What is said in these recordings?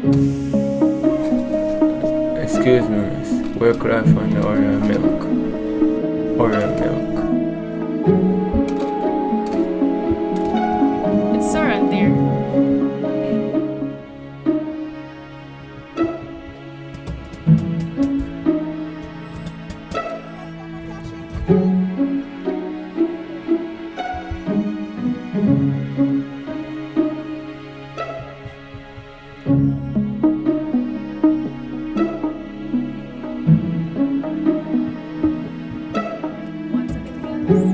Excuse me, miss. Where could I find the Oreo milk? Oreo milk. It's around there. Want something else?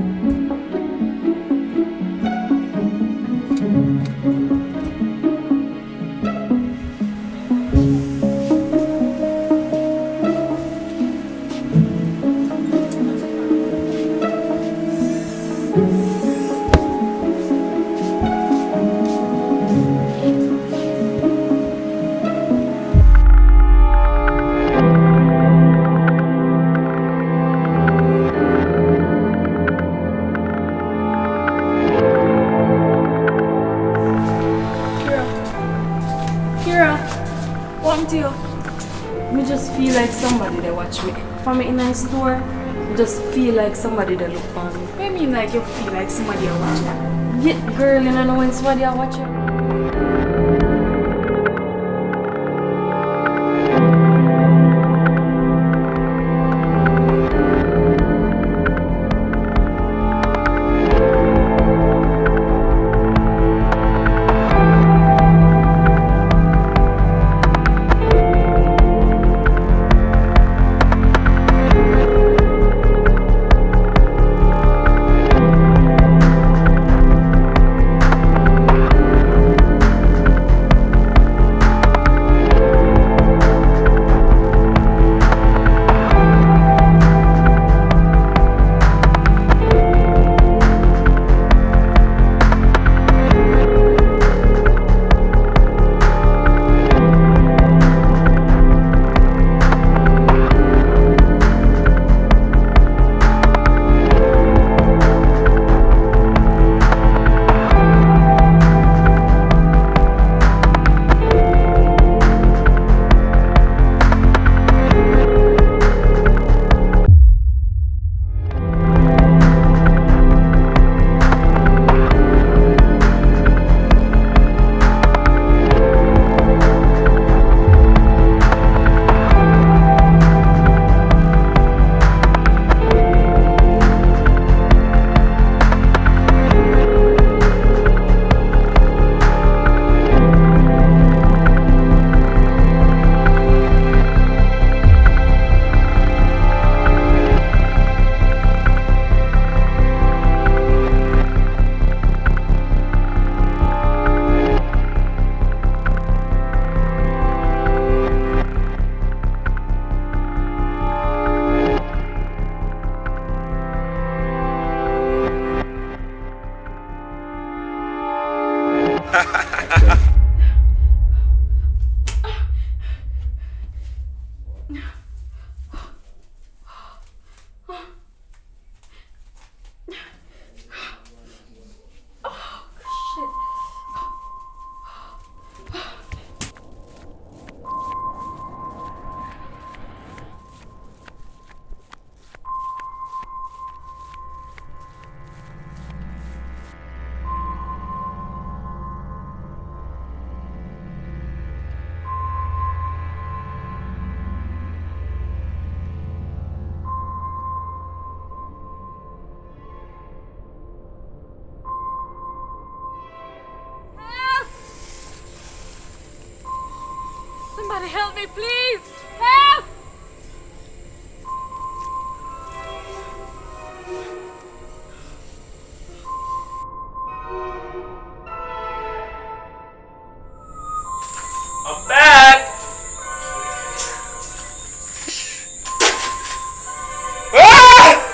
Kira, what do you? Me just feel like somebody they watch me. From in a store, just feel like somebody they look on me. What do you mean like you feel like somebody they watch you? Yeah, girl, you don't know when somebody they watch you. Somebody help me, please! Help! I'm back! Ah!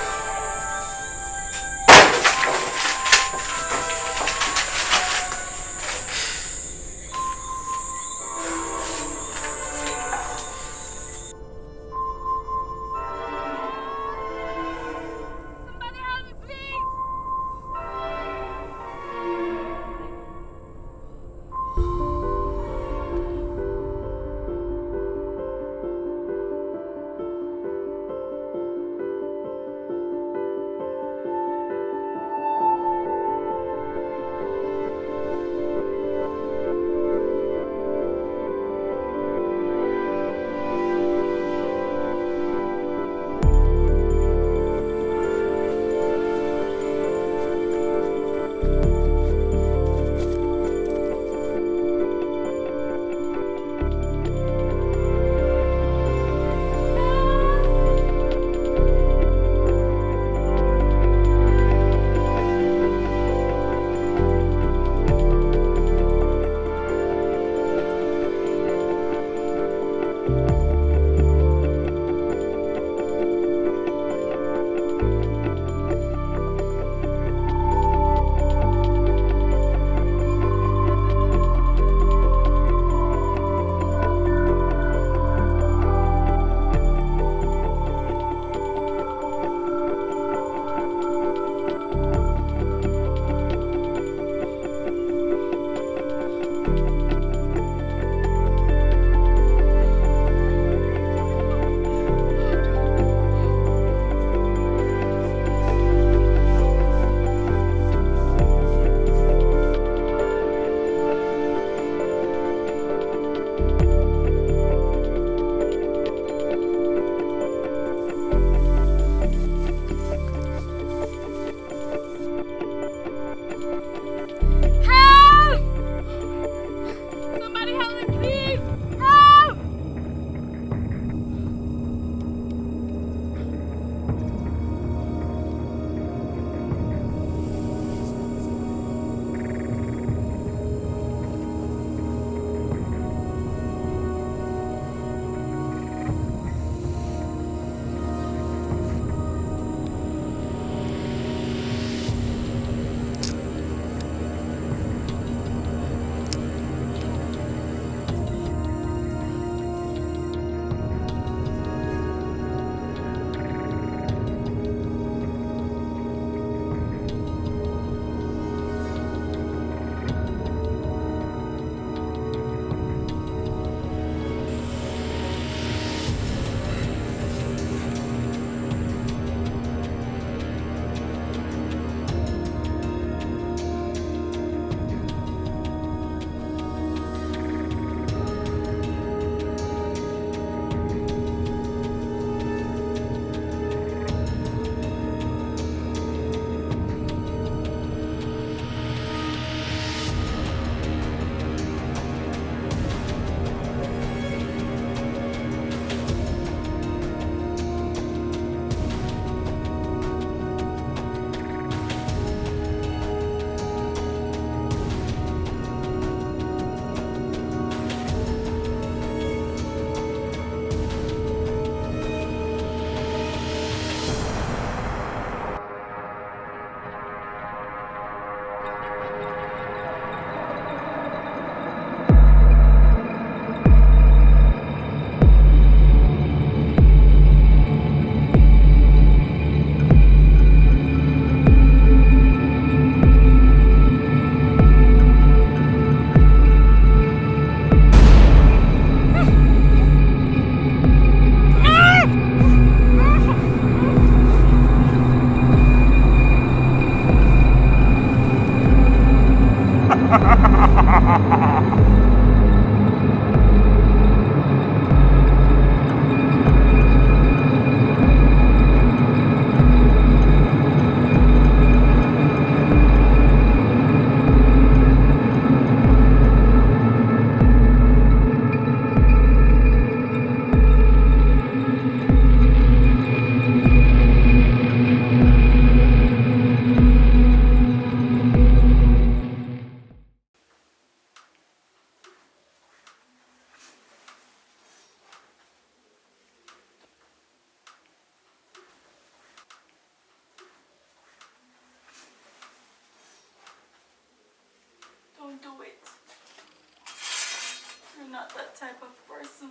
that type of person.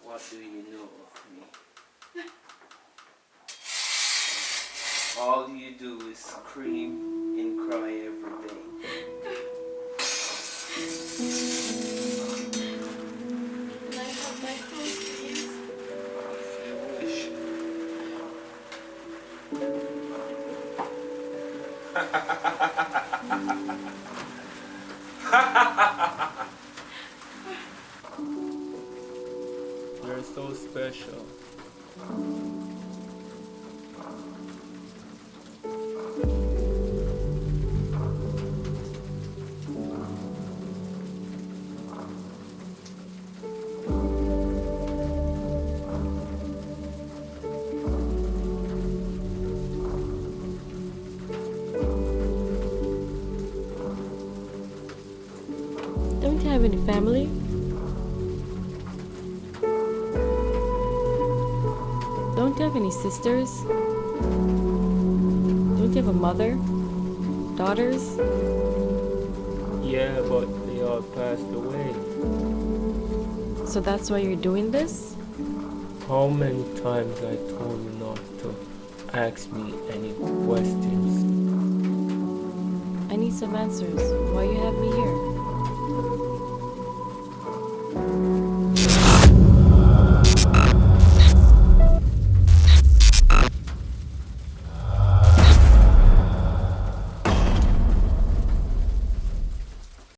What do you know of me? All you do is scream and cry every day. Can I have my clothes, please? If you wish. You're so special. Don't you have any family? Don't you have any sisters? Don't you have a mother? Daughters? Yeah, but they all passed away. So that's why you're doing this? How many times I told you not to ask me any questions? I need some answers. Why you have me here?